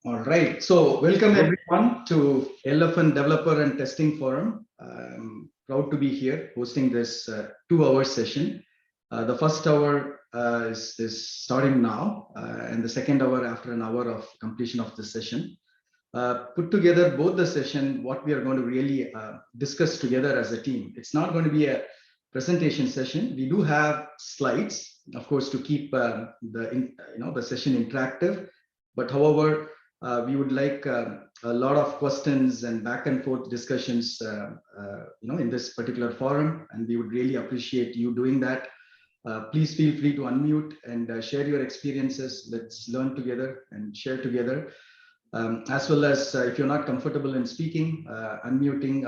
All right, so welcome everyone to Elephant Developer and Testing Forum. I'm proud to be here hosting this 2-hour session. The first hour is starting now, and the second hour after an hour of completion of the session. Put together both the session, what we are going to really discuss together as a team. It's not going to be a presentation session. We do have slides, of course, to keep the session interactive. But however, we would like a lot of questions and back and forth discussions, in this particular forum, and we would really appreciate you doing that. Please feel free to unmute and share your experiences. Let's learn together and share together. As well as if you're not comfortable in speaking, unmuting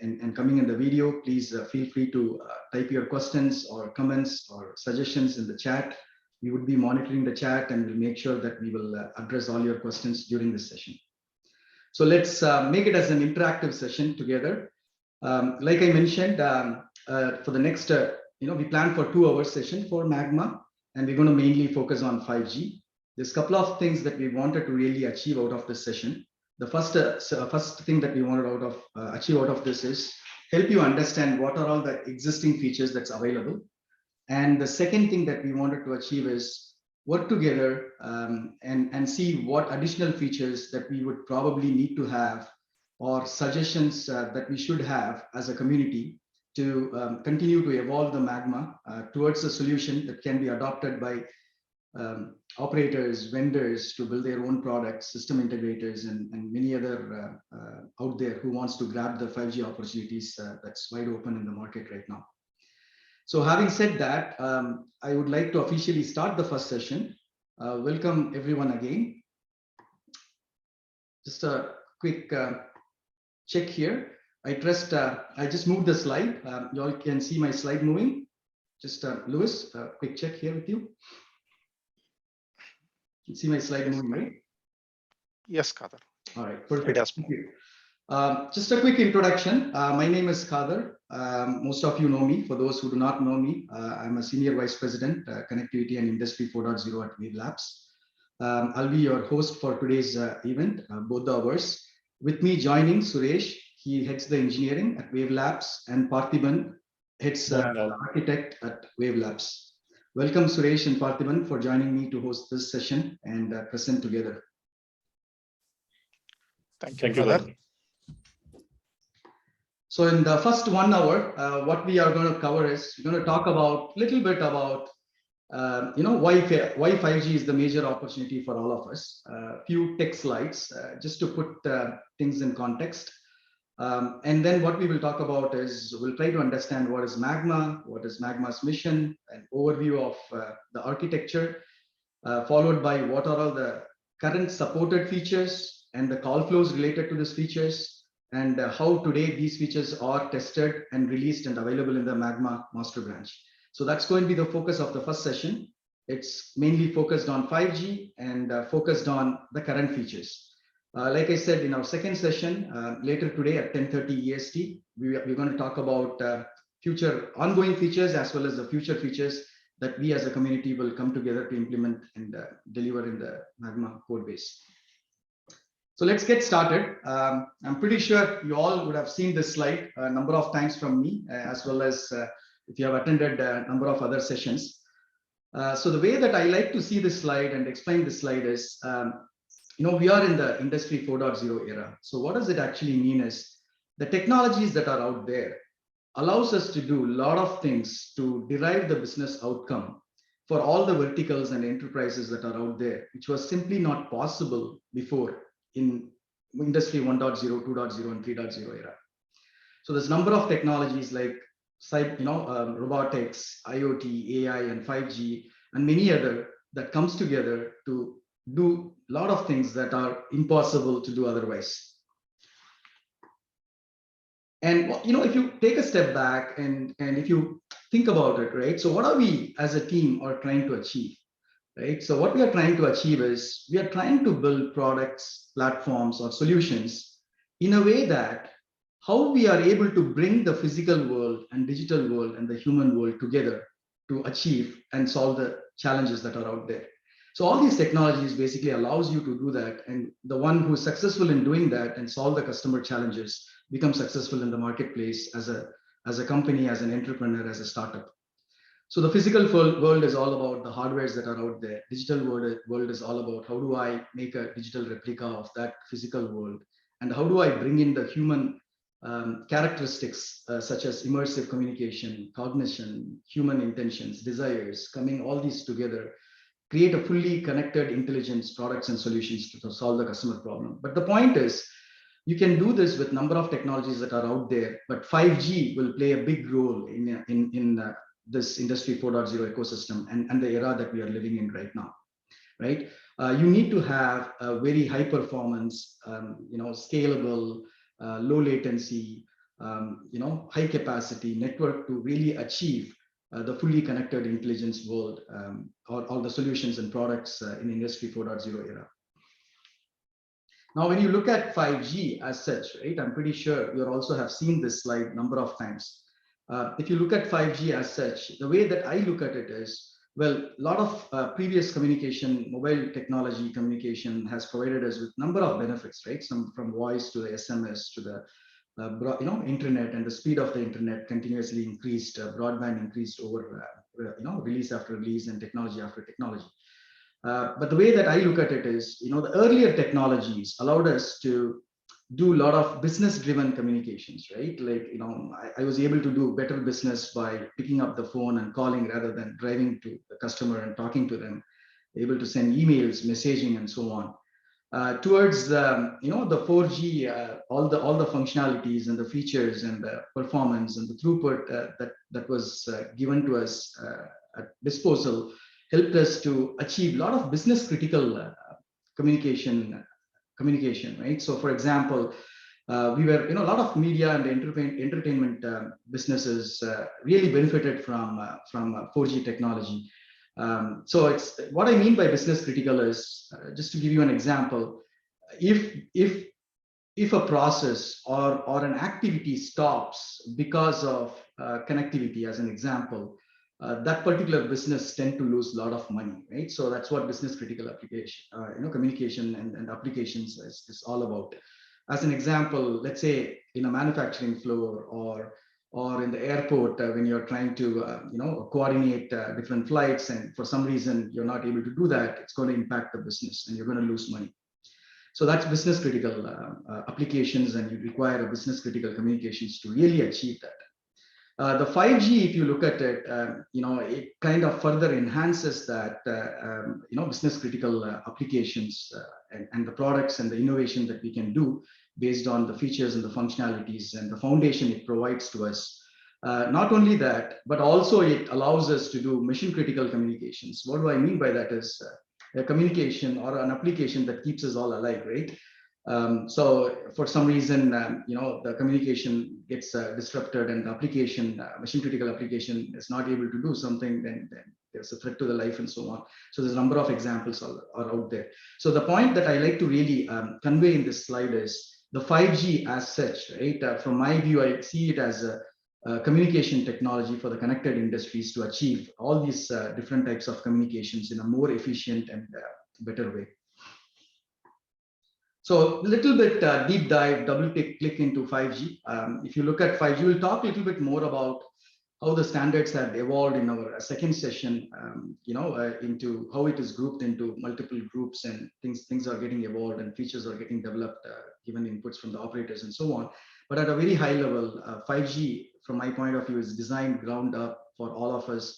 and coming in the video, please feel free to type your questions or comments or suggestions in the chat. We would be monitoring the chat and we'll make sure that we will address all your questions during this session. So let's make it as an interactive session together. Like I mentioned, for the next, we plan for 2-hour session for Magma, and we're going to mainly focus on 5G. There's a couple of things that we wanted to really achieve out of this session. The first thing that we wanted achieve out of this is help you understand what are all the existing features that's available. And the second thing that we wanted to achieve is work together and see what additional features that we would probably need to have or suggestions that we should have as a community to continue to evolve the Magma towards a solution that can be adopted by operators, vendors to build their own products, system integrators, and many other out there who wants to grab the 5G opportunities that's wide open in the market right now. So having said that, I would like to officially start the first session. Welcome everyone again. Just a quick check here. I just moved the slide. You all can see my slide moving. Just Louis, a quick check here with you. You see my slide moving, right? Yes, Kader. All right, perfect. Thank you. Just a quick introduction. My name is Kader. Most of you know me. For those who do not know me, I'm a Senior Vice President, Connectivity and Industry 4.0 at Wavelabs. I'll be your host for today's event, both the hours. With me joining Suresh, he heads the engineering at Wavelabs, and Parthiban heads architect at Wavelabs. Welcome Suresh and Parthiban for joining me to host this session and present together. Thank you, Kader. So in the first 1 hour, what we are going to cover is we're going to talk about a little bit about why 5G is the major opportunity for all of us. A few tech slides just to put things in context. And then what we will talk about is we'll try to understand what is Magma, what is Magma's mission, an overview of the architecture, followed by what are all the current supported features and the call flows related to these features, and how today these features are tested and released and available in the Magma master branch. So that's going to be the focus of the first session. It's mainly focused on 5G and focused on the current features. Like I said, in our second session, later today at 10:30 EST, we're going to talk about future ongoing features as well as the future features that we as a community will come together to implement and deliver in the Magma code base. So let's get started. I'm pretty sure you all would have seen this slide a number of times from me, as well as if you have attended a number of other sessions. So the way that I like to see this slide and explain this slide is, we are in the industry 4.0 era. So what does it actually mean is the technologies that are out there allows us to do a lot of things to derive the business outcome for all the verticals and enterprises that are out there, which was simply not possible before in industry 1.0, 2.0 and 3.0 era. So there's a number of technologies like robotics, IoT, AI, and 5G, and many other that comes together to do a lot of things that are impossible to do otherwise. And if you take a step back and if you think about it, right? So what are we as a team are trying to achieve, right? So what we are trying to achieve is we are trying to build products, platforms, or solutions in a way that how we are able to bring the physical world and digital world and the human world together to achieve and solve the challenges that are out there. So all these technologies basically allows you to do that. And the one who's successful in doing that and solve the customer challenges becomes successful in the marketplace as a company, as an entrepreneur, as a startup. So the physical world is all about the hardwares that are out there. Digital world is all about how do I make a digital replica of that physical world, and how do I bring in the human characteristics such as immersive communication, cognition, human intentions, desires, coming all these together, create a fully connected intelligence products and solutions to solve the customer problem. But the point is, you can do this with number of technologies that are out there, but 5G will play a big role in this industry 4.0 ecosystem and the era that we are living in right now, right? You need to have a very high performance, scalable, low latency, high capacity network to really achieve the fully connected intelligence world, or all the solutions and products in industry 4.0 era. Now, when you look at 5G as such, right, I'm pretty sure you also have seen this slide number of times. If you look at 5G as such, the way that I look at it is, well, a lot of previous communication, mobile technology communication has provided us with number of benefits, right? Some from voice to the SMS to the internet, and the speed of the internet continuously increased, broadband increased over release after release and technology after technology. But the way that I look at it is, the earlier technologies allowed us to do a lot of business driven communications, right? Like, I was able to do better business by picking up the phone and calling rather than driving to the customer and talking to them, able to send emails, messaging, and so on. Towards the 4G, all the functionalities and the features and the performance and the throughput that was given to us at disposal helped us to achieve a lot of business critical communication, right? So for example, we were, a lot of media and entertainment businesses really benefited from 4G technology. So it's what I mean by business critical is, just to give you an example, if a process or an activity stops because of connectivity, as an example, that particular business tend to lose a lot of money, right? So that's what business critical application, communication and applications is all about. As an example, let's say in a manufacturing floor or in the airport, when you're trying to coordinate different flights, and for some reason you're not able to do that, it's going to impact the business and you're going to lose money. So that's business critical applications, and you require a business critical communications to really achieve that. The 5G, if you look at it, it kind of further enhances that, business critical applications and the products and the innovation that we can do based on the features and the functionalities and the foundation it provides to us. Not only that, but also it allows us to do mission critical communications. What do I mean by that is a communication or an application that keeps us all alive, right? So for some reason, the communication gets disrupted and the application, mission critical application is not able to do something, then there's a threat to the life and so on. So there's a number of examples are out there. So the point that I like to really convey in this slide is the 5G as such, right? From my view, I see it as a communication technology for the connected industries to achieve all these different types of communications in a more efficient and better way. So a little bit deep dive, double click into 5G. If you look at 5G, we'll talk a little bit more about how the standards have evolved in our second session, into how it is grouped into multiple groups, and things are getting evolved and features are getting developed, given inputs from the operators and so on. But at a very high level, 5G, from my point of view, is designed ground up for all of us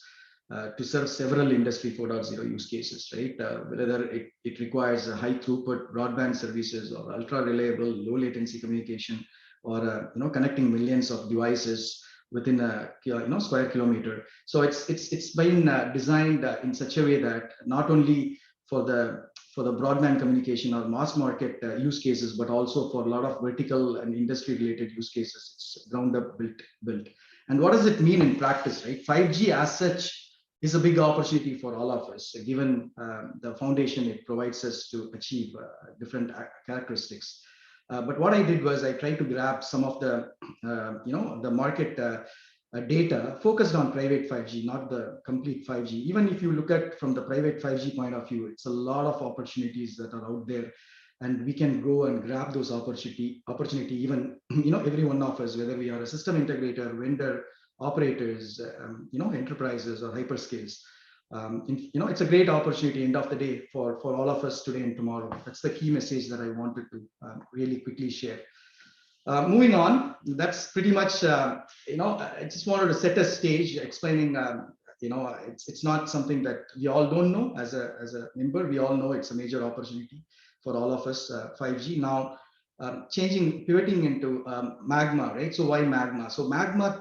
to serve several industry 4.0 use cases, right? Whether it requires a high throughput broadband services or ultra reliable low latency communication, or connecting millions of devices within a square kilometer. So it's been designed in such a way that not only for the broadband communication or mass market use cases, but also for a lot of vertical and industry related use cases. It's ground up built. And what does it mean in practice, right? 5G as such is a big opportunity for all of us, given the foundation it provides us to achieve different characteristics. But what I did was I tried to grab some of the, the market data focused on private 5G, not the complete 5G. Even if you look at from the private 5G point of view, it's a lot of opportunities that are out there, and we can go and grab those opportunity. Even every one of us, whether we are a system integrator, vendor, operators, enterprises or hyperscales. It's a great opportunity end of the day for all of us today and tomorrow. That's the key message that I wanted to really quickly share. Moving on, that's pretty much, I just wanted to set a stage explaining, it's not something that we all don't know as a member. We all know it's a major opportunity for all of us, 5G. Now, pivoting into Magma, right? So why Magma? So Magma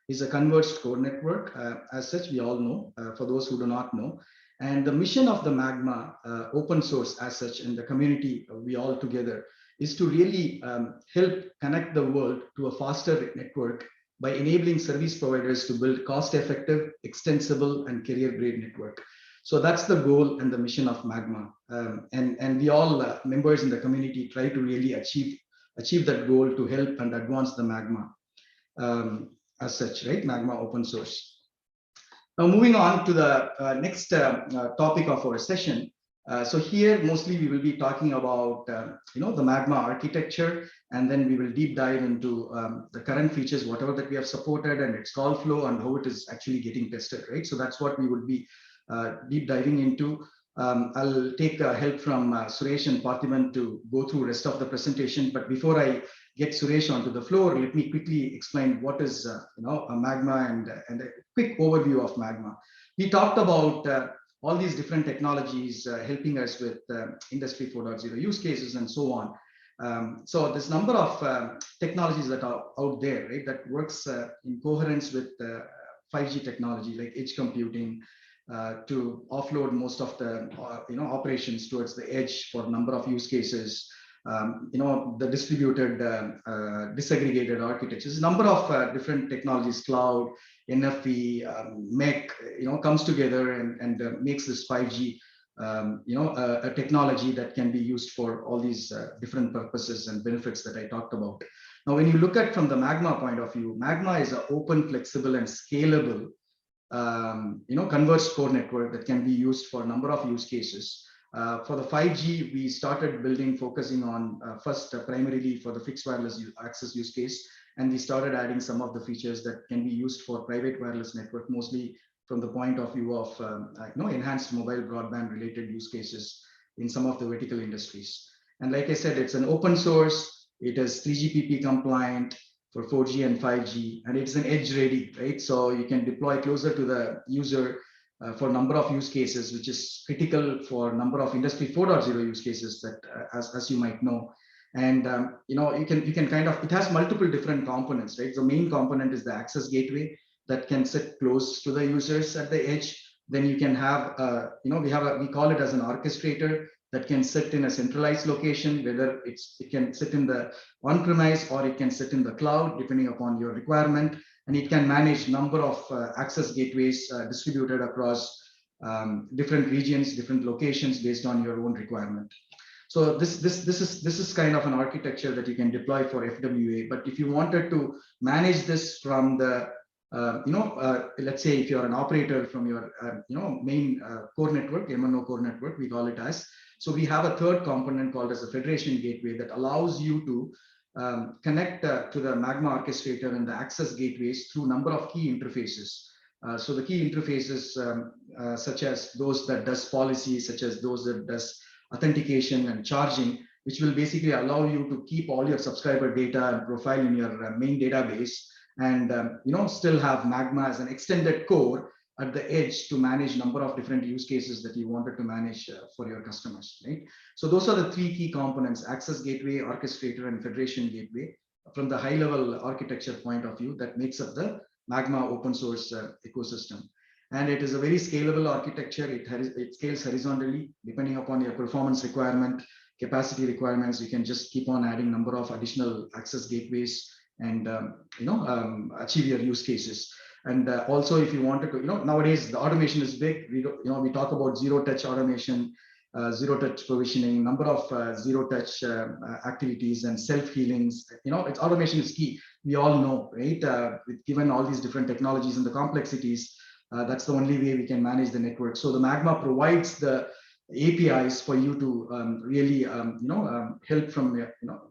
is a converged core network. As such, we all know, for those who do not know. And the mission of the Magma open source as such, and the community, we all together, is to really help connect the world to a faster network by enabling service providers to build cost-effective, extensible, and carrier-grade network. So that's the goal and the mission of Magma. And we all members in the community try to really achieve that goal to help and advance the Magma as such, right? Magma open source. Now moving on to the next topic of our session. So here mostly we will be talking about the Magma architecture, and then we will deep dive into the current features, whatever that we have supported, and its call flow and how it is actually getting tested, right? So that's what we will be deep diving into. I'll take help from Suresh and Parthiban to go through rest of the presentation. But before I get Suresh onto the floor, let me quickly explain what is a Magma and a quick overview of Magma. We talked about all these different technologies helping us with Industry 4.0 use cases and so on. So there's a number of technologies that are out there, right, that works in coherence with 5G technology, like edge computing, to offload most of the operations towards the edge for a number of use cases. The distributed disaggregated architectures, number of different technologies, cloud, NFV, MEC, comes together and makes this 5G, a technology that can be used for all these different purposes and benefits that I talked about. Now, when you look at from the Magma point of view, Magma is an open, flexible, and scalable, converged core network that can be used for a number of use cases. For the 5G, we started building, focusing on first primarily for the fixed wireless access use case, and we started adding some of the features that can be used for private wireless network, mostly from the point of view of enhanced mobile broadband related use cases in some of the vertical industries. And like I said, it's an open source, it is 3GPP compliant for 4G and 5G, and it's an edge ready, right? So you can deploy closer to the user for a number of use cases, which is critical for a number of Industry 4.0 use cases that, as you might know. And you can kind of, it has multiple different components, right? The main component is the access gateway that can sit close to the users at the edge. Then you can have, we call it as an orchestrator that can sit in a centralized location, whether it can sit in the on-premise or it can sit in the cloud, depending upon your requirement. And it can manage number of access gateways distributed across different regions, different locations based on your own requirement. So this is kind of an architecture that you can deploy for FWA. But if you wanted to manage this from the let's say if you're an operator from your main core network, MNO core network, we call it as. So we have a third component called as a federation gateway that allows you to connect to the Magma orchestrator and the access gateways through number of key interfaces. So the key interfaces such as those that does policy, such as those that does authentication and charging, which will basically allow you to keep all your subscriber data and profile in your main database, and still have Magma as an extended core at the edge to manage number of different use cases that you wanted to manage for your customers, right? So those are the three key components: access gateway, orchestrator, and federation gateway, from the high level architecture point of view that makes up the Magma open source ecosystem. And it is a very scalable architecture. It scales horizontally depending upon your performance requirement, capacity requirements. You can just keep on adding number of additional access gateways and achieve your use cases. And also, if you wanted to, nowadays the automation is big. We talk about zero touch automation, zero-touch provisioning, number of zero-touch activities and self-healings. It's automation is key. We all know, right? Given all these different technologies and the complexities, that's the only way we can manage the network. So the Magma provides the APIs for you to really, help from,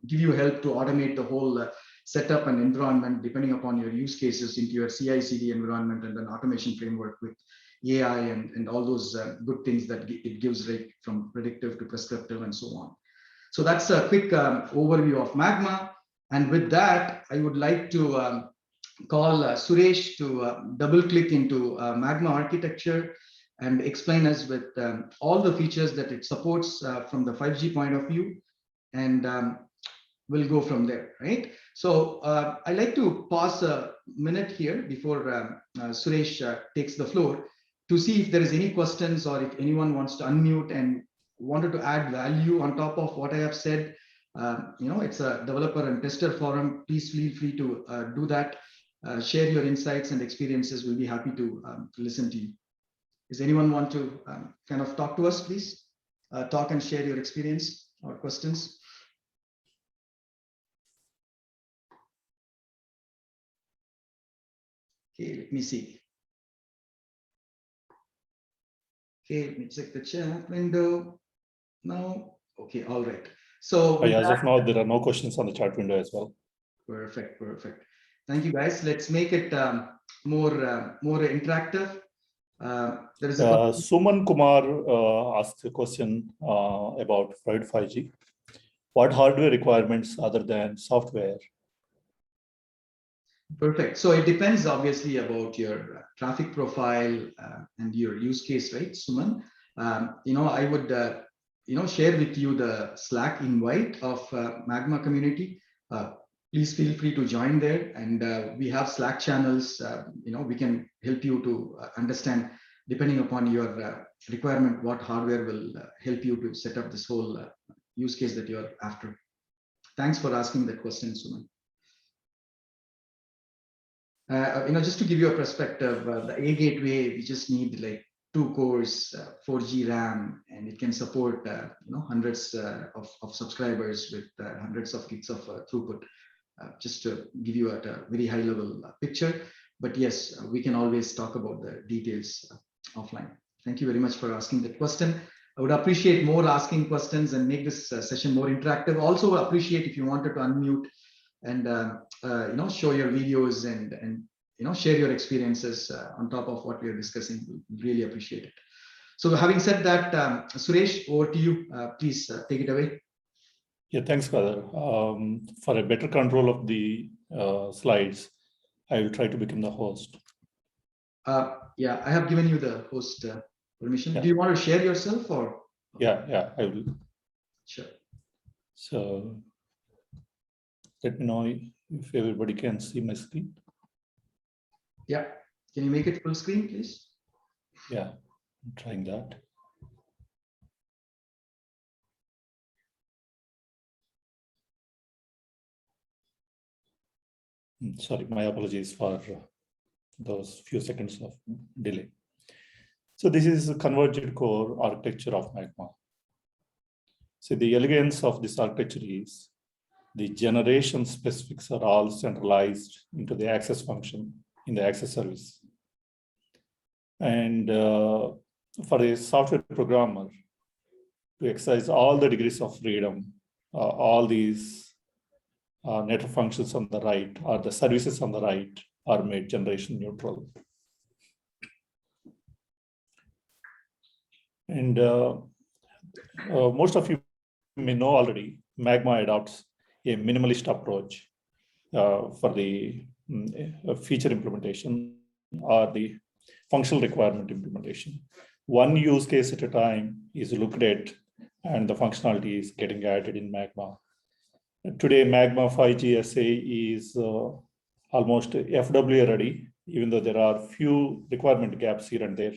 give you help to automate the whole setup and environment depending upon your use cases into your CI/CD environment and then automation framework with AI and all those good things that it gives, right, from predictive to prescriptive and so on. So that's a quick overview of Magma. And with that, I would like to call Suresh to double click into Magma architecture and explain us with all the features that it supports from the 5G point of view. And we'll go from there, right? So I'd like to pause a minute here before Suresh takes the floor to see if there is any questions or if anyone wants to unmute and wanted to add value on top of what I have said. It's a developer and tester forum. Please feel free to do that. Share your insights and experiences. We'll be happy to listen to you. Does anyone want to kind of talk to us, please? Talk and share your experience or questions. Okay, let me see. Okay, let me check the chat window. No. Okay, all right. So as of now, there are no questions on the chat window as well. Perfect, perfect. Thank you, guys. Let's make it more interactive. There is a Suman Kumar asked a question about private 5G. What hardware requirements other than software? Perfect. So it depends obviously about your traffic profile and your use case, right, Suman? I would share with you the Slack invite of Magma community. Please feel free to join there, and we have Slack channels. We can help you to understand, depending upon your requirement, what hardware will help you to set up this whole use case that you're after. Thanks for asking that question, Suman. Just to give you a perspective, the A gateway, we just need like 2 cores, 4G RAM, and it can support hundreds of subscribers with hundreds of gigs of throughput. Just to give you a very high level picture, but yes, we can always talk about the details offline. Thank you very much for asking that question. I would appreciate more asking questions and make this session more interactive. Also appreciate if you wanted to unmute and show your videos and share your experiences on top of what we are discussing. We really appreciate it. So having said that, Suresh, over to you. Please take it away. Yeah, thanks, Kader. For a better control of the slides, I will try to become the host. Yeah, I have given you the host permission. Yeah. Do you want to share yourself or? Yeah, I will. Sure. So let me know if everybody can see my screen. Yeah, can you make it full screen, please? Yeah, I'm trying that. Sorry, my apologies for those few seconds of delay. So this is a converged core architecture of Magma. So the elegance of this architecture is the generation specifics are all centralized into the access function in the access service. And for a software programmer to exercise all the degrees of freedom, all these network functions on the right or the services on the right are made generation neutral. And most of you may know already, Magma adopts a minimalist approach for the feature implementation or the functional requirement implementation. One use case at a time is looked at and the functionality is getting added in Magma. Today, Magma 5G SA is almost FWA ready, even though there are few requirement gaps here and there.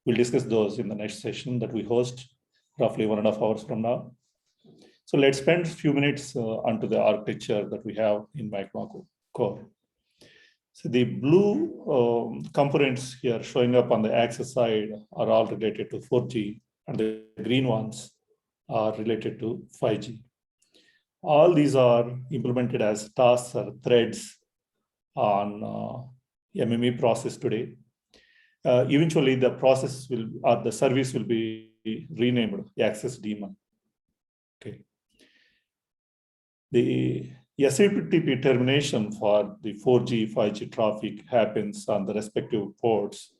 We'll discuss those in the next session that we host roughly 1.5 hours from now. So let's spend a few minutes onto the architecture that we have in Magma core. So the blue components here showing up on the access side are all related to 4G and the green ones are related to 5G. All these are implemented as tasks or threads on MME process today. Eventually, the process will, or the service will be renamed Access Daemon. Okay. The SMTP termination for the 4G, 5G traffic happens on the respective ports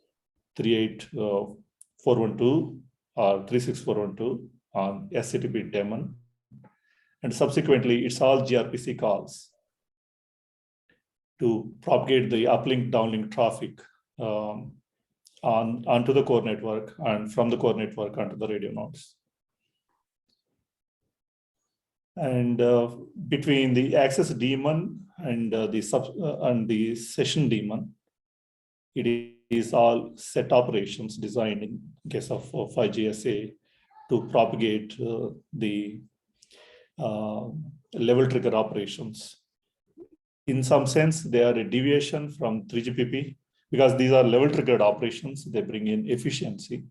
38412 or 36412 on SCTP daemon. And subsequently, it's all gRPC calls to propagate the uplink, downlink traffic onto the core network and from the core network onto the radio nodes. And between the access daemon and the session daemon, it is all set operations designed in case of 5GSA to propagate the level trigger operations. In some sense, they are a deviation from 3GPP because these are level triggered operations. They bring in efficiency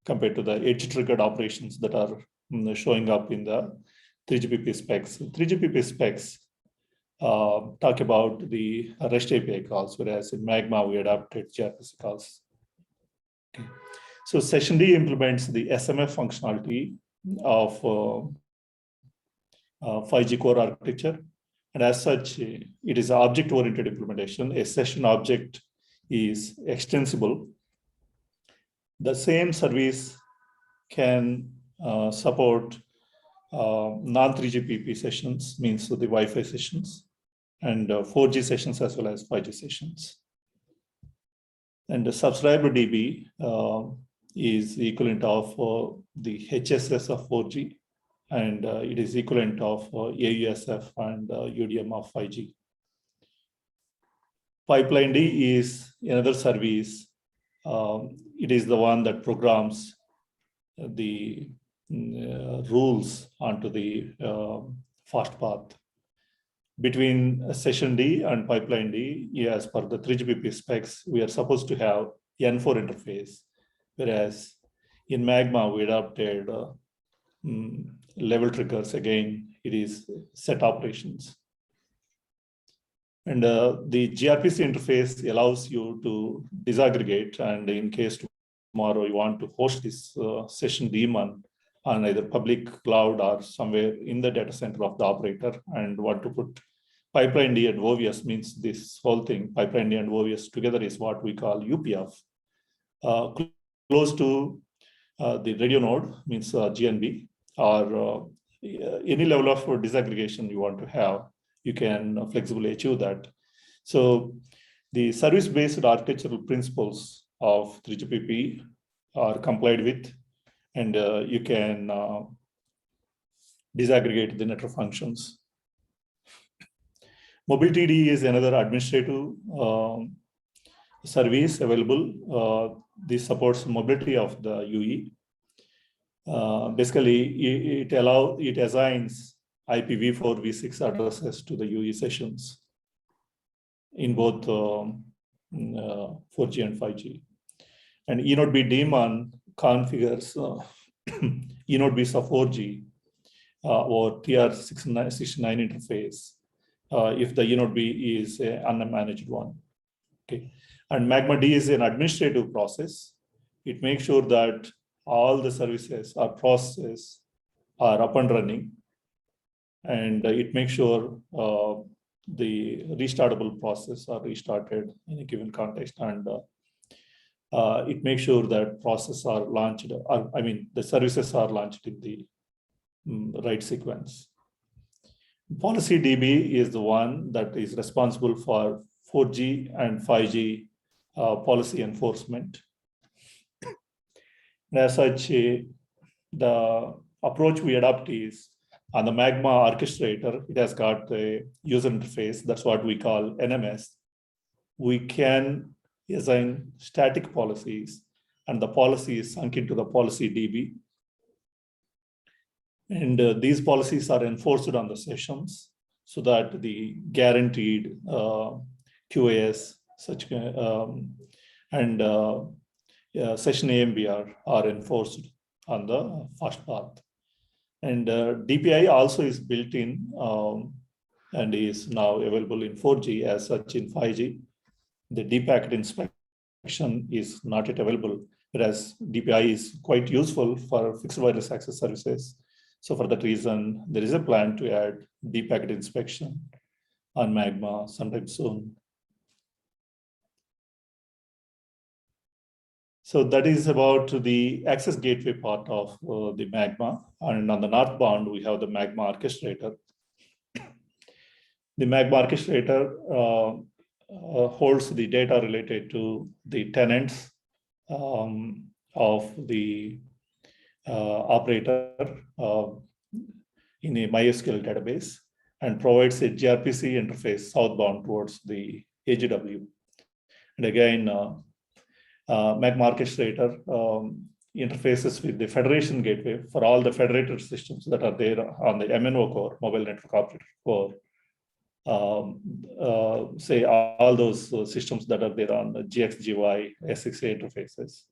compared to the edge triggered operations that are showing up in the 3GPP specs. 3GPP specs talk about the REST API calls, whereas in Magma, we adopted gRPC calls. Okay. So Session D implements the SMF functionality of 5G core architecture. And as such, it is an object-oriented implementation. A session object is extensible. The same service can support non-3GPP sessions, means the Wi-Fi sessions, and 4G sessions as well as 5G sessions. And the subscriber DB is the equivalent of the HSS of 4G, and it is equivalent of AUSF and UDM of 5G. Pipeline D is another service. It is the one that programs the rules onto the fast path. Between session D and pipeline D, as per the 3GPP specs, we are supposed to have N4 interface, whereas in Magma, we adopted level triggers. Again, it is set operations. And the gRPC interface allows you to disaggregate, and in case tomorrow you want to host this session daemon on either public cloud or somewhere in the data center of the operator and want to put pipeline D and OVS, means this whole thing, pipeline D and OVS together is what we call UPF. Close to the radio node, means GNB, or any level of disaggregation you want to have, you can flexibly achieve that. So the service-based architectural principles of 3GPP are complied with, and you can disaggregate the network functions. Mobility D is another administrative service available. This supports mobility of the UE. Basically, it assigns IPv4, V6 addresses to the UE sessions in both 4G and 5G. And eNodeB daemon configures eNodeB of 4G or TR69 interface if the eNodeB is an unmanaged one. Okay. And Magma D is an administrative process. It makes sure that all the services or processes are up and running, and it makes sure the restartable process are restarted in a given context, and it makes sure that processes are launched, the services are launched in the right sequence. Policy DB is the one that is responsible for 4G and 5G policy enforcement. And as such, the approach we adopt is on the Magma Orchestrator. It has got a user interface. That's what we call NMS. We can assign static policies, and the policy is sunk into the policy DB. And these policies are enforced on the sessions so that the guaranteed QAS and session AMBR are enforced on the fast path. And DPI also is built in and is now available in 4G as such in 5G. The deep packet inspection is not yet available, whereas DPI is quite useful for fixed wireless access services. So for that reason, there is a plan to add deep packet inspection on Magma sometime soon. So that is about the access gateway part of the Magma. And on the northbound, we have the Magma Orchestrator. The Magma Orchestrator holds the data related to the tenants of the operator in a MySQL database and provides a gRPC interface southbound towards the AGW. And again, Magma Orchestrator interfaces with the federation gateway for all the federated systems that are there on the MNO core, mobile network operator core. Say all those systems that are there on the GXGY, SXA interfaces.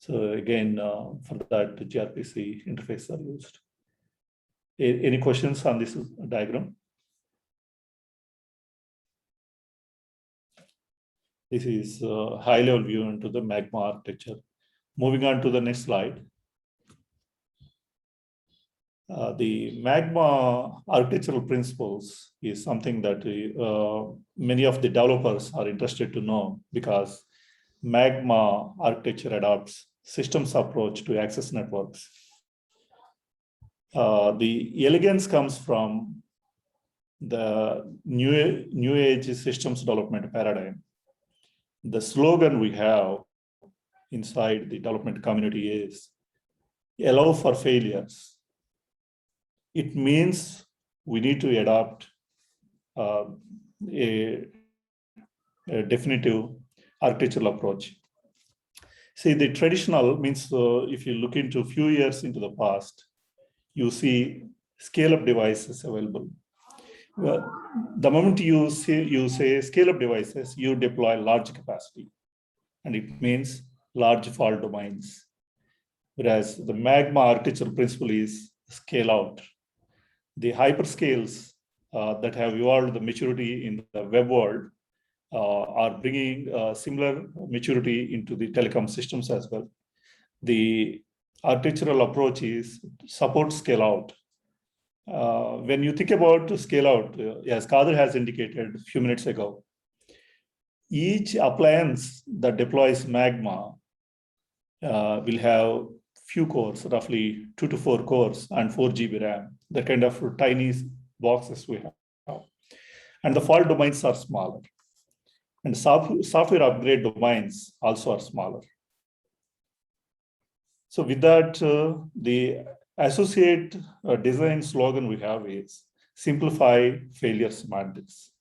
So again, for that, the gRPC interface are used. Any questions on this diagram? This is a high-level view into the Magma architecture. Moving on to the next slide. The Magma architectural principles is something that many of the developers are interested to know, because Magma architecture adopts systems approach to access networks. The elegance comes from the new age systems development paradigm. The slogan we have inside the development community is allow for failures. It means we need to adopt a definitive architectural approach. See, the traditional means if you look into a few years into the past, you see scale-up devices available. Well, the moment you say scale-up devices, you deploy large capacity, and it means large fault domains. Whereas the Magma architectural principle is scale out. The hyperscales that have evolved the maturity in the web world are bringing similar maturity into the telecom systems as well. The architectural approach is support scale out. When you think about scale out, as Kadir has indicated a few minutes ago, each appliance that deploys Magma will have few cores, roughly 2 to 4 cores and 4 GB RAM, the kind of tiny boxes we have. And the fault domains are smaller. And software upgrade domains also are smaller. So with that, the associate design slogan we have is simplify failure semantics.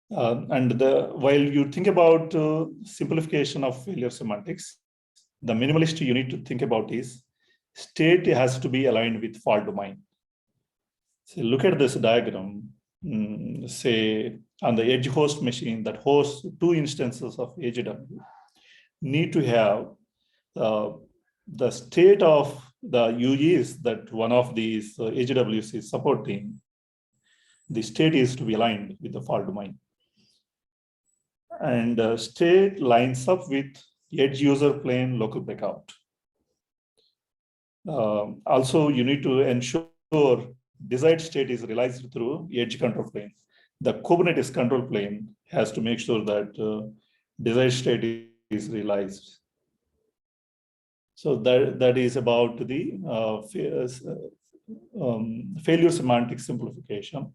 While you think about simplification of failure semantics, the minimalist you need to think about is state has to be aligned with fault domain. So look at this diagram. Say on the edge host machine that hosts 2 instances of AGW need to have the state of the UEs that one of these AGWs is supporting. The state is to be aligned with the fault domain. And state lines up with edge user plane local breakout. Also, you need to ensure desired state is realized through edge control plane. The Kubernetes control plane has to make sure that desired state is realized. So that is about the failure semantic simplification.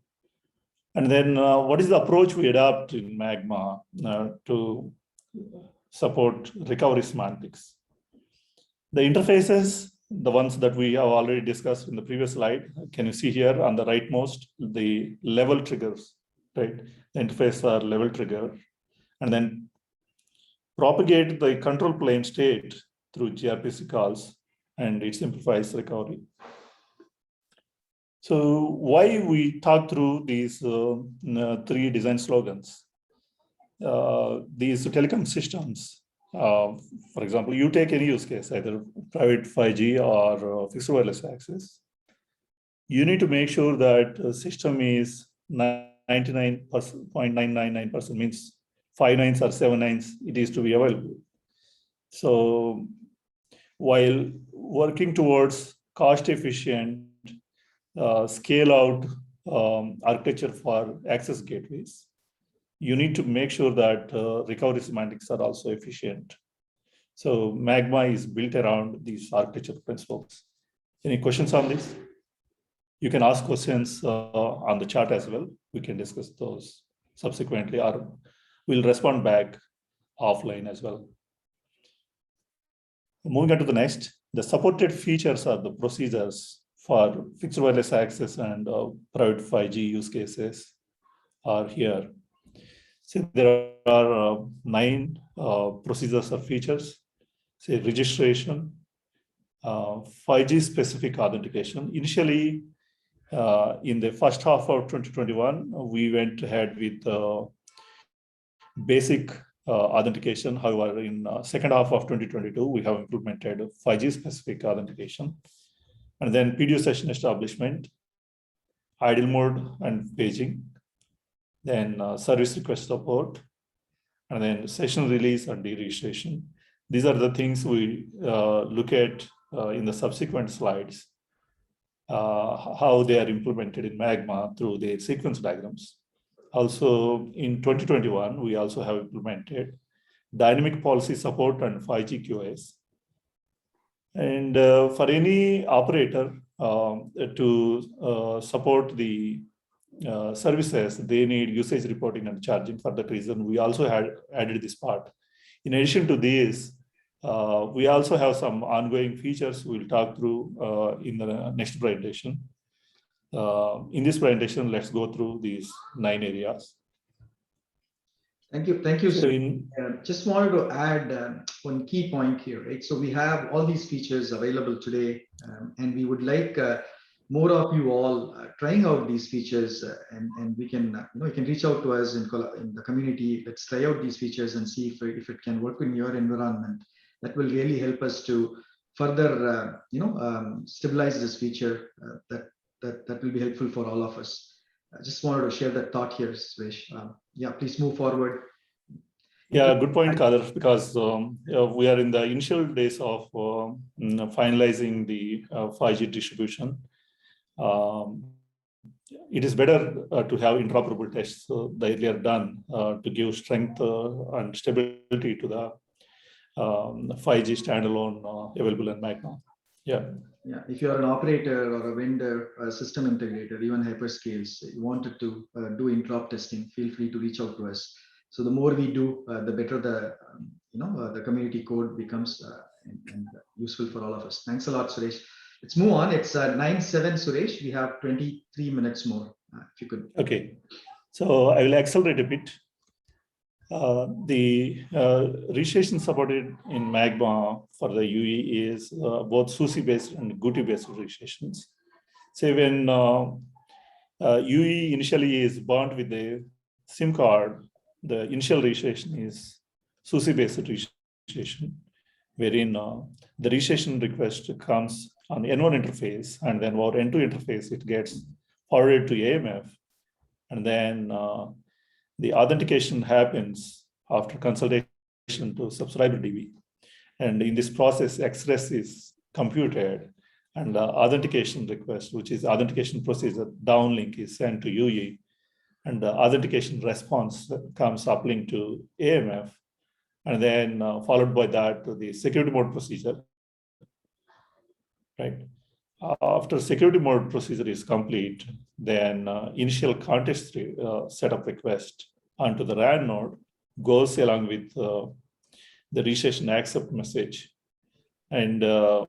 And then what is the approach we adopt in Magma to support recovery semantics? The interfaces, the ones that we have already discussed in the previous slide, can you see here on the rightmost, the level triggers, right? The interface are level trigger, and then propagate the control plane state through gRPC calls, and it simplifies recovery. So why we talk through these 3 design slogans? These telecom systems For example, you take any use case, either private 5G or fixed wireless access. You need to make sure that the system is 99.999%, means 5 nines or 7 nines, it is to be available. So while working towards cost efficient scale out architecture for access gateways, you need to make sure that recovery semantics are also efficient. So Magma is built around these architecture principles. Any questions on this? You can ask questions on the chat as well. We can discuss those subsequently, or we'll respond back offline as well. Moving on to the next, the supported features are the procedures for fixed wireless access and private 5G use cases are here. So there are 9 procedures or features. Say registration, 5G specific authentication. Initially, in the first half of 2021, we went ahead with basic authentication. However, in second half of 2022, we have implemented 5G specific authentication. And then PDU session establishment, idle mode and paging, then service request support, and then session release and deregistration. These are the things we look at in the subsequent slides, how they are implemented in Magma through the sequence diagrams. Also in 2021, we also have implemented dynamic policy support and 5G QACS. And for any operator to support the services, they need usage reporting and charging. For that reason, we also had added this part. In addition to this, we also have some ongoing features we'll talk through in the next presentation. In this presentation, let's go through these 9 areas. Thank you, sir. Just wanted to add one key point here, right? So we have all these features available today, and we would like more of you all trying out these features, and we can, you can reach out to us in the community. Let's try out these features and see if it can work in your environment. That will really help us to further, stabilize this feature. That will be helpful for all of us. I just wanted to share that thought here, Suresh. Yeah, please move forward. Yeah, good point, Kader, because we are in the initial days of finalizing the 5G distribution. It is better to have interoperable tests the earlier done to give strength and stability to the 5G standalone available in Magma. Yeah. Yeah, if you're an operator or a vendor, or a system integrator, even hyperscales, you wanted to do interop testing, feel free to reach out to us. So the more we do, the better the community code becomes and useful for all of us. Thanks a lot, Suresh. Let's move on. It's 9:07, Suresh. We have 23 minutes more. If you could. Okay. So I will accelerate a bit. The registration supported in Magma for the UE is both SUSI-based and GUTI-based registrations. So when UE initially is bound with the SIM card, the initial registration is SUSI-based registration, wherein the registration request comes on the N1 interface, and then our N2 interface, it gets forwarded to AMF, and then the authentication happens after consultation to subscriber DB. And in this process, XRES is computed, and the authentication request, which is authentication procedure downlink, is sent to UE, and the authentication response comes uplink to AMF, and then followed by that to the security mode procedure, right? After security mode procedure is complete, then initial context setup request onto the RAN node goes along with the registration accept message, and the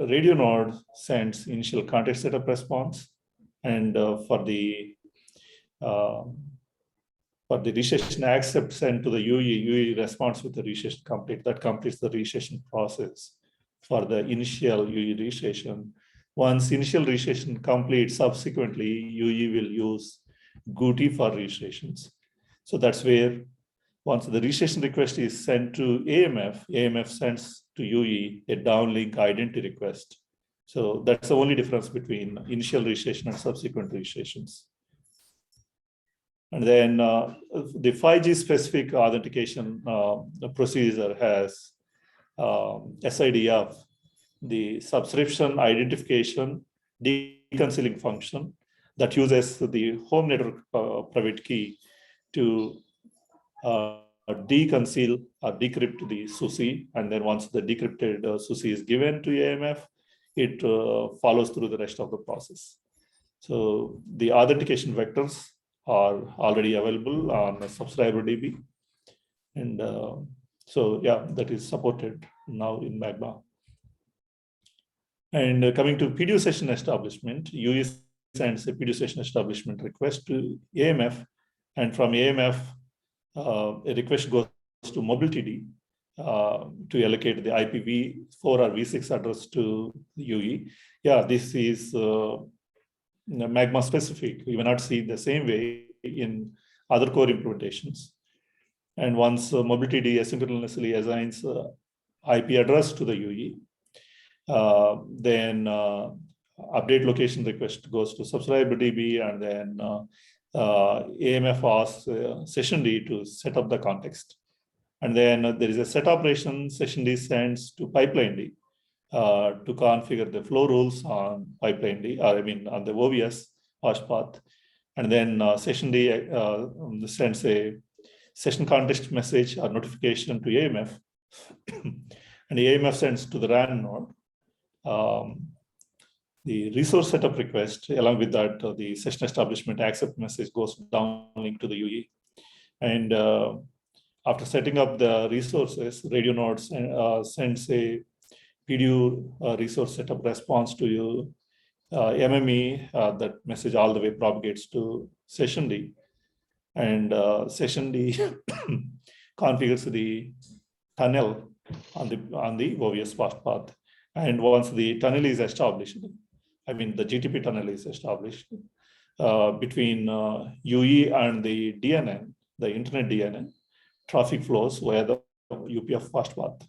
radio node sends initial context setup response, and for the registration accept sent to the UE responds with the registration complete. That completes the registration process for the initial UE registration. Once initial registration completes, subsequently UE will use GUTI for registrations. So that's where once the registration request is sent to AMF, AMF sends to UE a downlink identity request. So that's the only difference between initial registration and subsequent registrations. And then the 5G specific authentication procedure has SID of the subscription identification deconcealing function that uses the home network private key to deconceal or decrypt the SUSI. And then once the decrypted SUSI is given to AMF, it follows through the rest of the process. So the authentication vectors are already available on subscriber DB. And so, yeah, that is supported now in Magma. And coming to PDU session establishment, UE sends a PDU session establishment request to AMF. And from AMF, a request goes to MobileTD to allocate the IPv4 or v6 address to UE. Yeah, this is Magma specific. We may not see the same way in other core implementations. And once MobileTD asynchronously assigns IP address to the UE, then update location request goes to subscriber DB, and then AMF asks session D to set up the context. And then there is a set operation, session D sends to pipeline D to configure the flow rules on pipeline D, or I mean on the OVS hash path. And then session D sends a session context message or notification to AMF. And the AMF sends to the RAN node the resource setup request. Along with that, the session establishment accept message goes downlink to the UE. And after setting up the resources, radio nodes sends a PDU resource setup response to you, MME. That message all the way propagates to session D. And session D configures the tunnel on the OVS path. And once the tunnel is established, I mean the GTP tunnel is established between UE and the DNN, the internet DNN, traffic flows via the UPF fast path.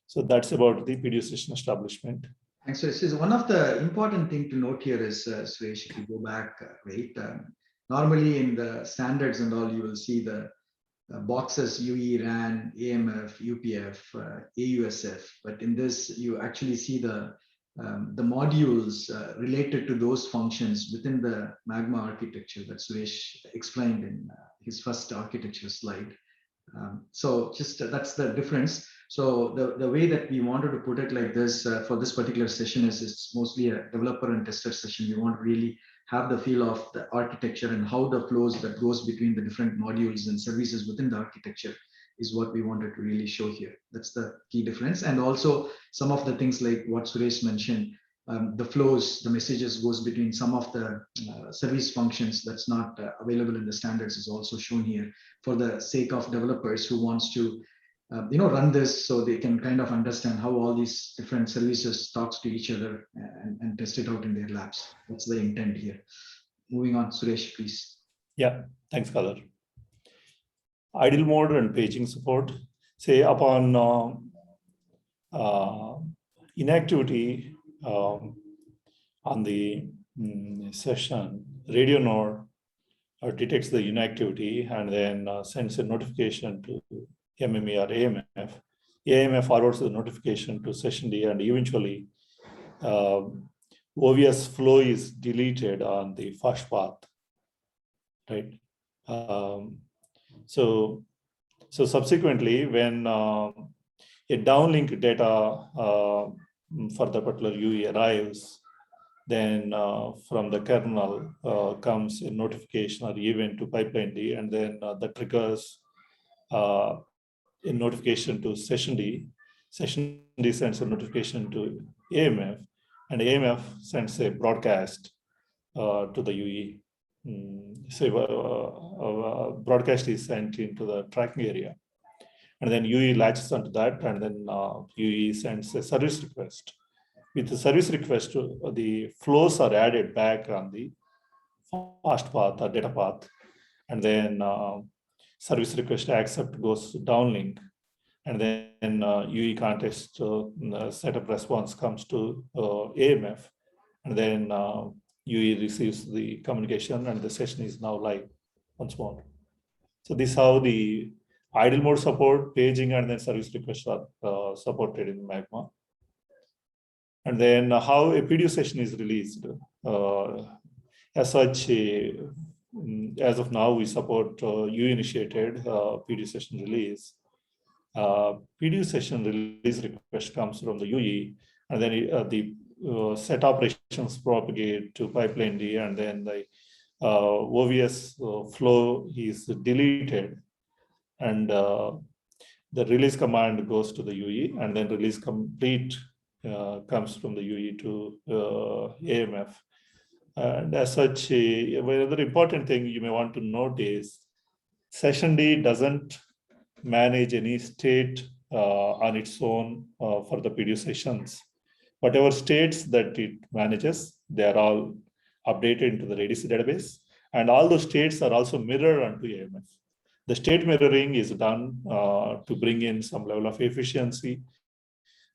So that's about the PDU session establishment. Thanks. So this is one of the important thing to note here is, Suresh, if you go back, right? Normally in the standards and all, you will see the boxes UE, RAN, AMF, UPF, AUSF. But in this, you actually see the modules related to those functions within the Magma architecture that Suresh explained in his first architecture slide. So just that's the difference. So the way that we wanted to put it like this for this particular session is it's mostly a developer and tester session. We want to really have the feel of the architecture and how the flows that goes between the different modules and services within the architecture is what we wanted to really show here. That's the key difference. And also some of the things like what Suresh mentioned, the flows, the messages goes between some of the service functions that's not available in the standards is also shown here for the sake of developers who wants to run this so they can kind of understand how all these different services talks to each other and test it out in their labs. That's the intent here. Moving on, Suresh, please. Yeah, thanks, Kalar. Idle mode and paging support. Say upon inactivity on the session, radio node detects the inactivity and then sends a notification to MME or AMF. AMF forwards the notification to session D, and eventually OVS flow is deleted on the first path, right? So subsequently, when a downlink data for the particular UE arrives, then from the kernel comes a notification or event to pipeline D, and then that triggers a notification to session D. Session D sends a notification to AMF, and AMF sends a broadcast to the UE. So broadcast is sent into the tracking area, and then UE latches onto that, and then UE sends a service request. With the service request, the flows are added back on the fast path or data path, and then service request accept goes downlink, and then UE context setup response comes to AMF, and then UE receives the communication, and the session is now live once more. So this is how the idle mode support, paging, and then service requests are supported in Magma. And then how a PDU session is released. As such, as of now, we support UE-initiated PDU session release. PDU session release request comes from the UE, and then the set operations propagate to pipeline D, and then the OVS flow is deleted, and the release command goes to the UE, and then release complete comes from the UE to AMF. And as such, another important thing you may want to note is session D doesn't manage any state on its own for the PDU sessions. Whatever states that it manages, they are all updated into the Redis database, and all those states are also mirrored onto AMF. The state mirroring is done to bring in some level of efficiency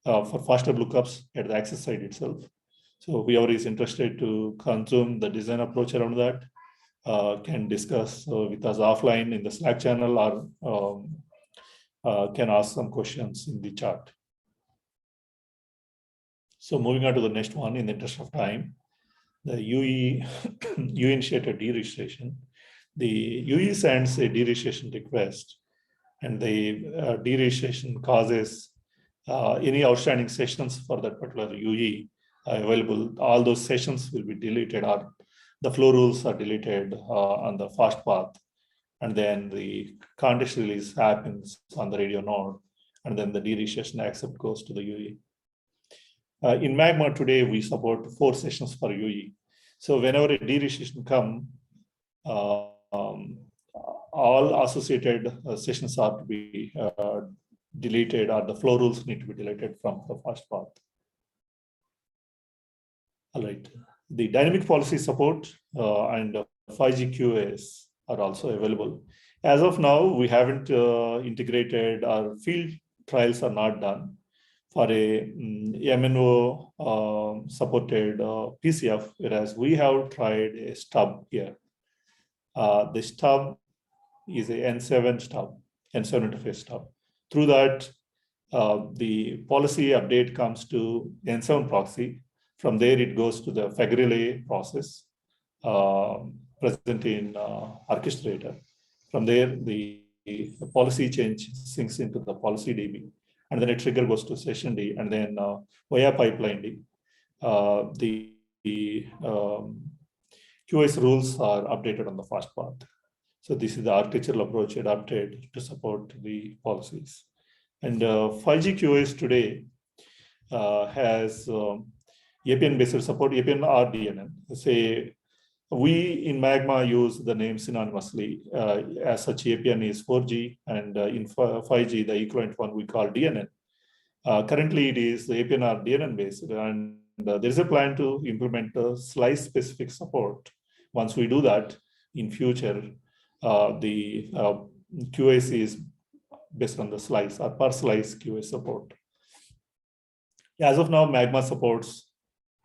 for faster lookups at the access side itself. So whoever is interested to consume the design approach around that can discuss with us offline in the Slack channel, or can ask some questions in the chat. So moving on to the next one in the interest of time, the UE initiated deregistration. The UE sends a deregistration request, and the deregistration causes any outstanding sessions for that particular UE available. All those sessions will be deleted, or the flow rules are deleted on the fast path, and then the context release happens on the radio node, and then the deregistration accept goes to the UE. In Magma today, we support 4 sessions per UE. So whenever a deregistration comes, all associated sessions are to be deleted, or the flow rules need to be deleted from the fast path. All right. The dynamic policy support and 5G QACS are also available. As of now, we haven't integrated, our field trials are not done for a MNO supported PCF, whereas we have tried a stub here. The stub is a N7 stub, N7 interface stub. Through that, the policy update comes to N7 proxy. From there, it goes to the FEG-relay process present in orchestrator. From there, the policy change syncs into the policy DB, and then a trigger goes to session D, and then via pipeline D, the QACS rules are updated on the fast path. So this is the architectural approach adopted to support the policies. And 5G QACS today has APN-based support, APN or DNN. Say, we in Magma use the name synonymously. As such, APN is 4G, and in 5G, the equivalent one we call DNN. Currently, it is the APN or DNN based, and there is a plan to implement slice-specific support. Once we do that, in future, the QACS is based on the slice or per slice QACS support. As of now, Magma supports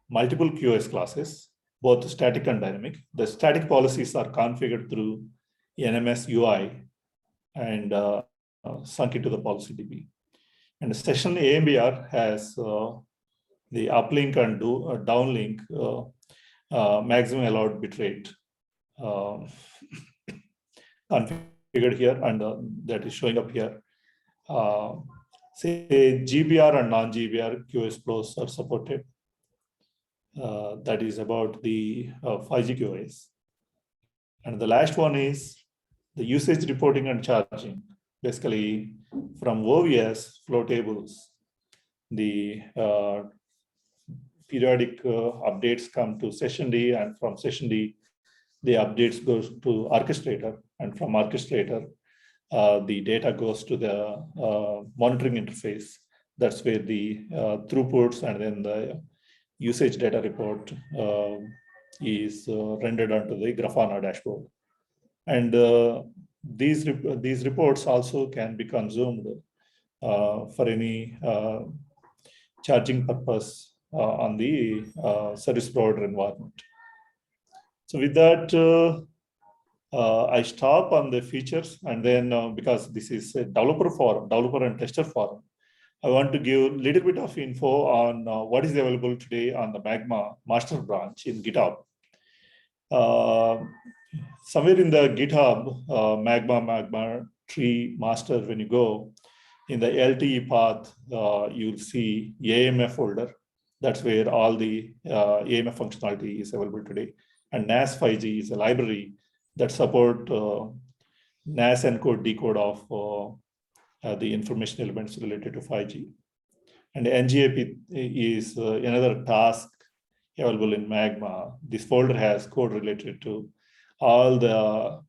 multiple QACS classes, both static and dynamic. The static policies are configured through NMS UI and sunk into the policy DB. And the session AMBR has the uplink and downlink maximum allowed bitrate configured here, and that is showing up here. Say GBR and non-GBR QACS flows are supported. That is about the 5G QACS. And the last one is the usage reporting and charging. Basically, from OVS flow tables, the periodic updates come to session D, and from session D, the updates goes to orchestrator, and from orchestrator, the data goes to the monitoring interface. That's where the throughputs and then the usage data report is rendered onto the Grafana dashboard. And these reports also can be consumed for any charging purpose on the service provider environment. So with that, I stop on the features, and then because this is a developer and tester forum, I want to give a little bit of info on what is available today on the Magma master branch in GitHub. Somewhere in the GitHub Magma tree master, when you go in the LTE path, you'll see AMF folder. That's where all the AMF functionality is available today. And NAS 5G is a library that support NAS encode decode of the information elements related to 5G. And NGAP is another task available in Magma. This folder has code related to all the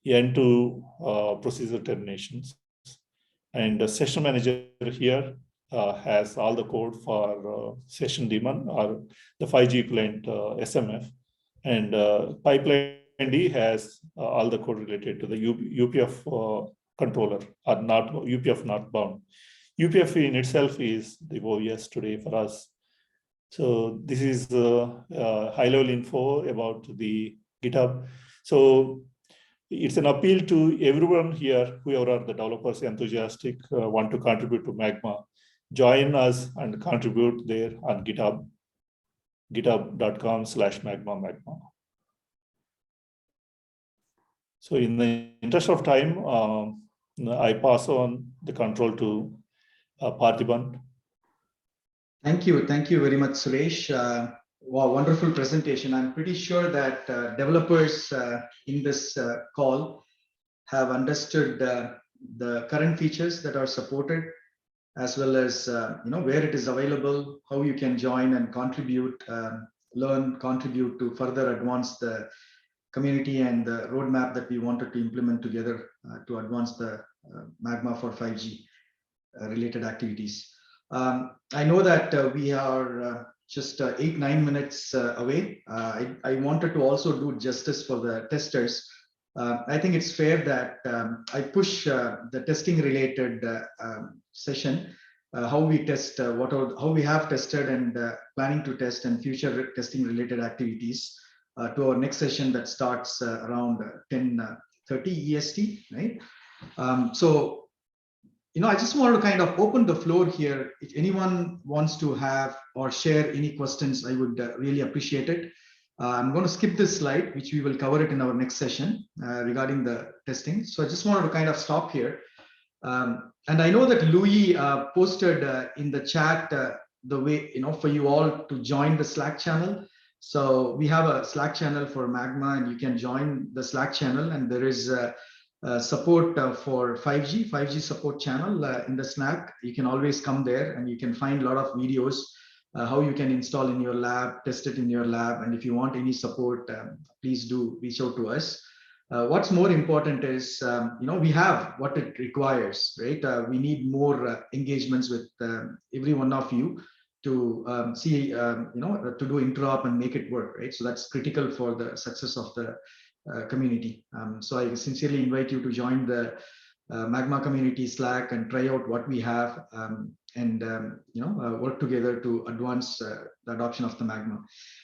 N2 procedure terminations. And the session manager here has all the code for session daemon or the 5G equivalent SMF. And pipeline D has all the code related to the UPF controller or not UPF northbound. UPF in itself is the OVS today for us. So this is high-level info about the GitHub. So it's an appeal to everyone here, whoever are the developers enthusiastic, want to contribute to Magma, join us and contribute there on GitHub, github.com/magma. So in the interest of time, I pass on the control to Parthiban. Thank you very much, Suresh. Wow, wonderful presentation. I'm pretty sure that developers in this call have understood the current features that are supported, as well as where it is available, how you can join and contribute, contribute to further advance the community and the roadmap that we wanted to implement together to advance the Magma for 5G related activities. I know that we are just 8-9 minutes away. I wanted to also do justice for the testers. I think it's fair that I push the testing related session, how we test, how we have tested and planning to test and future testing related activities to our next session that starts around 10:30 EST, right? So, I just want to kind of open the floor here. If anyone wants to have or share any questions, I would really appreciate it. I'm going to skip this slide, which we will cover it in our next session regarding the testing. So I just wanted to kind of stop here. And I know that Louis posted in the chat the way, for you all to join the Slack channel. So we have a Slack channel for Magma, and you can join the Slack channel, and there is support for 5G support channel in the Slack. You can always come there and you can find a lot of videos how you can install in your lab, test it in your lab, and if you want any support, please do reach out to us. What's more important is, we have what it requires, right? We need more engagements with every one of you to see, to do interop and make it work, right? So that's critical for the success of the community. So I sincerely invite you to join the Magma community Slack and try out what we have, and work together to advance the adoption of the Magma.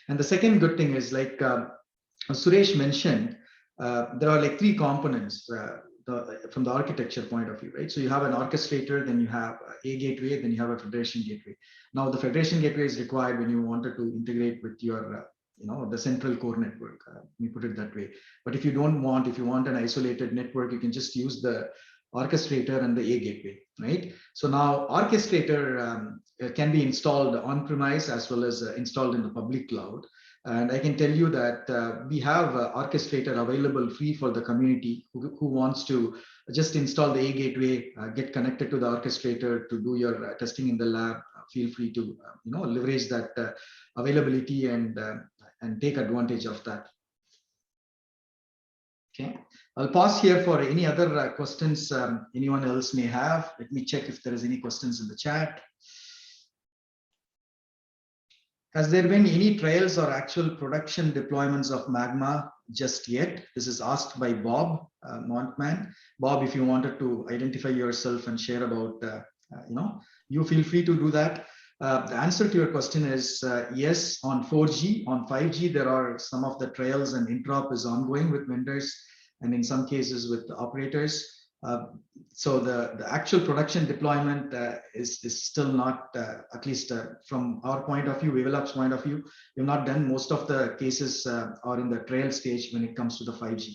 And the second good thing is, like Suresh mentioned, there are like 3 components from the architecture point of view, right? So you have an orchestrator, then you have a gateway, then you have a federation gateway. Now the federation gateway is required when you wanted to integrate with your the central core network, let me put it that way. But if you want an isolated network, you can just use the orchestrator and the A gateway, right? So now orchestrator can be installed on premise as well as installed in the public cloud. And I can tell you that we have orchestrator available free for the community who wants to just install the A gateway, get connected to the orchestrator to do your testing in the lab. Feel free to leverage that availability and take advantage of that. Okay, I'll pause here for any other questions anyone else may have. Let me check if there is any questions in the chat. Has there been any trials or actual production deployments of Magma just yet? This is asked by Bob Montman. Bob, if you wanted to identify yourself and share about, you feel free to do that. The answer to your question is yes, on 4G. On 5G, there are some of the trials and interop is ongoing with vendors and in some cases with the operators. So the actual production deployment is still not, at least from our point of view, Wavelabs point of view, we've not done. Most of the cases are in the trial stage when it comes to the 5G,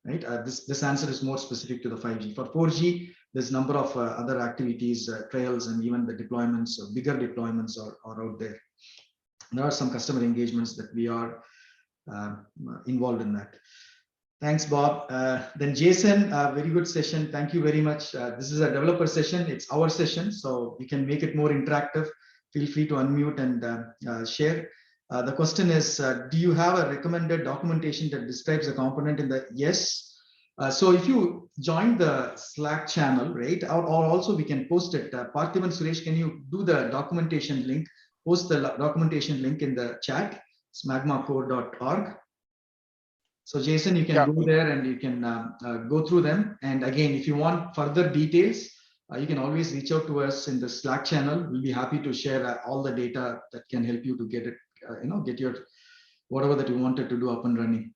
right? This answer is more specific to the 5G. For 4G, there's a number of other activities, trials, and even the deployments, bigger deployments are out there. There are some customer engagements that we are involved in that. Thanks, Bob. Then Jason, very good session. Thank you very much. This is a developer session. It's our session, so we can make it more interactive. Feel free to unmute and share. The question is, do you have a recommended documentation that describes the component in the? Yes. So if you join the Slack channel, right, or also we can post it. Parthiban Suresh, can you do the documentation link? Post the documentation link in the chat. It's magmacore.org. So Jason, you can go there and you can go through them. And again, if you want further details, you can always reach out to us in the Slack channel. We'll be happy to share all the data that can help you to get it, get your whatever that you wanted to do up and running.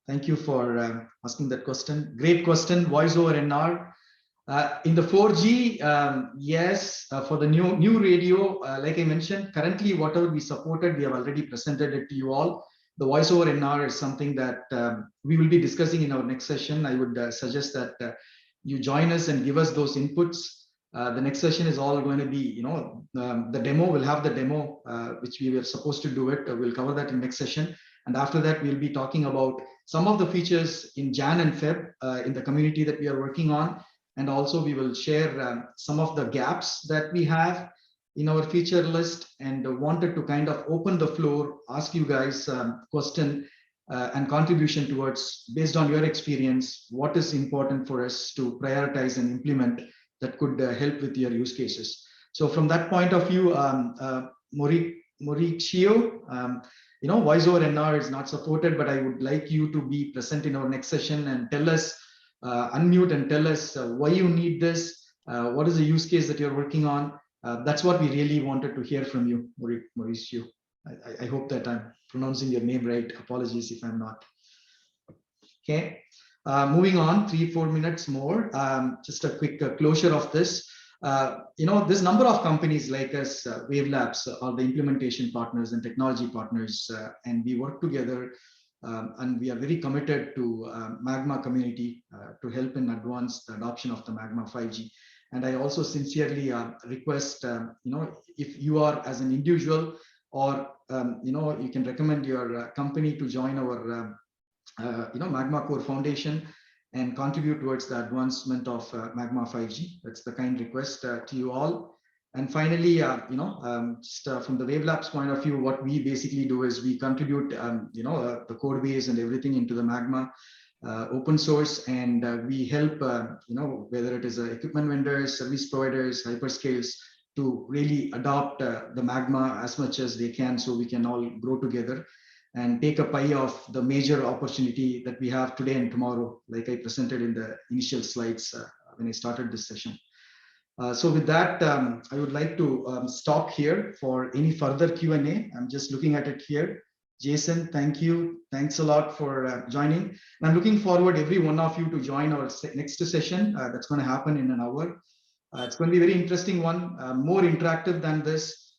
Thank you for asking that question. Great question. Voice over NR. In the 4G, yes, for the new radio, like I mentioned, currently whatever we supported, we have already presented it to you all. The voice over NR is something that we will be discussing in our next session. I would suggest that you join us and give us those inputs. The next session is all going to be, the demo. We'll have the demo, which we were supposed to do it. We'll cover that in next session. And after that, we'll be talking about some of the features in Jan and Feb in the community that we are working on. And also we will share some of the gaps that we have in our feature list, and wanted to kind of open the floor, ask you guys question and contribution towards, based on your experience, what is important for us to prioritize and implement that could help with your use cases. So from that point of view, Mauricio, voice over NR is not supported, but I would like you to be present in our next session and tell us, unmute and tell us why you need this, what is the use case that you're working on. That's what we really wanted to hear from you, Mauricio. I hope that I'm pronouncing your name right. Apologies if I'm not. Okay, moving on, 3-4 minutes more. Just a quick closure of this. There's a number of companies like us, Wavelabs, are the implementation partners and technology partners, and we work together, and we are very committed to Magma community to help in advance the adoption of the Magma 5G. And I also sincerely request, if you are as an individual or, you can recommend your company to join our, Magma Core Foundation and contribute towards the advancement of Magma 5G. That's the kind request to you all. And finally, just from the Wavelabs point of view, what we basically do is we contribute, the code base and everything into the Magma open source, and we help, whether it is equipment vendors, service providers, hyperscales, to really adopt the Magma as much as they can, so we can all grow together and take a pie of the major opportunity that we have today and tomorrow, like I presented in the initial slides when I started this session. So with that, I would like to stop here for any further Q&A. I'm just looking at it here. Jason, thank you. Thanks a lot for joining. And I'm looking forward every one of you to join our next session. That's going to happen in an hour. It's going to be a very interesting one, more interactive than this.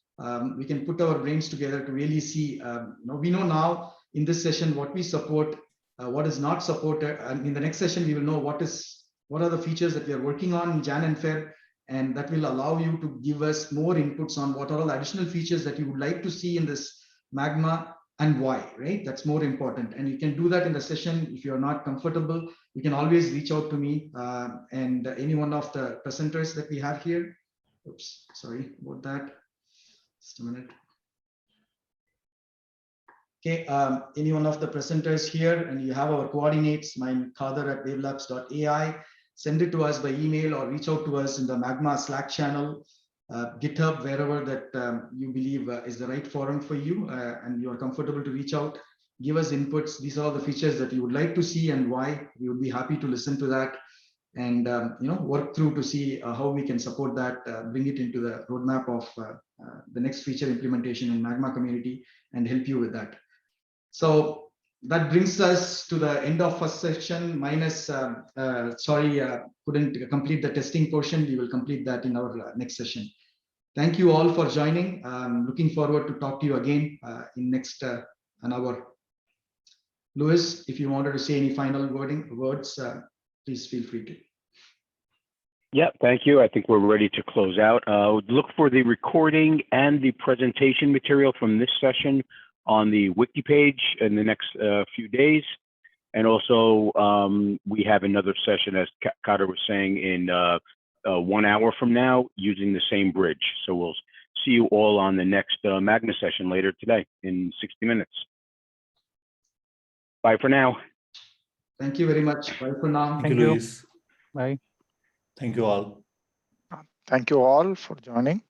We can put our brains together to really see, we know now in this session what we support, what is not supported. And in the next session, we will know what are the features that we are working on in Jan and Feb. And that will allow you to give us more inputs on what are all the additional features that you would like to see in this Magma and why, right? That's more important. And you can do that in the session. If you're not comfortable, you can always reach out to me and any one of the presenters that we have here. Oops, sorry about that. Just a minute. Okay, any one of the presenters here, and you have our coordinates, mine kader@wavelabs.ai. Send it to us by email or reach out to us in the Magma Slack channel. GitHub, wherever that you believe is the right forum for you and you are comfortable to reach out, give us inputs. These are the features that you would like to see and why. We would be happy to listen to that and work through to see how we can support that, bring it into the roadmap of the next feature implementation in Magma community and help you with that. So that brings us to the end of first section. Minus, couldn't complete the testing portion. We will complete that in our next session. Thank you all for joining. Looking forward to talk to you again in next an hour. Louis, if you wanted to say any final words, please feel free to. Yeah, thank you. I think we're ready to close out. Look for the recording and the presentation material from this session on the wiki page in the next few days. And also, we have another session, as Kader was saying, in 1 hour from now using the same bridge. So we'll see you all on the next Magma session later today in 60 minutes. Bye for now. Thank you very much. Bye for now. Thank you, Luis. Bye. Thank you all. Thank you all for joining.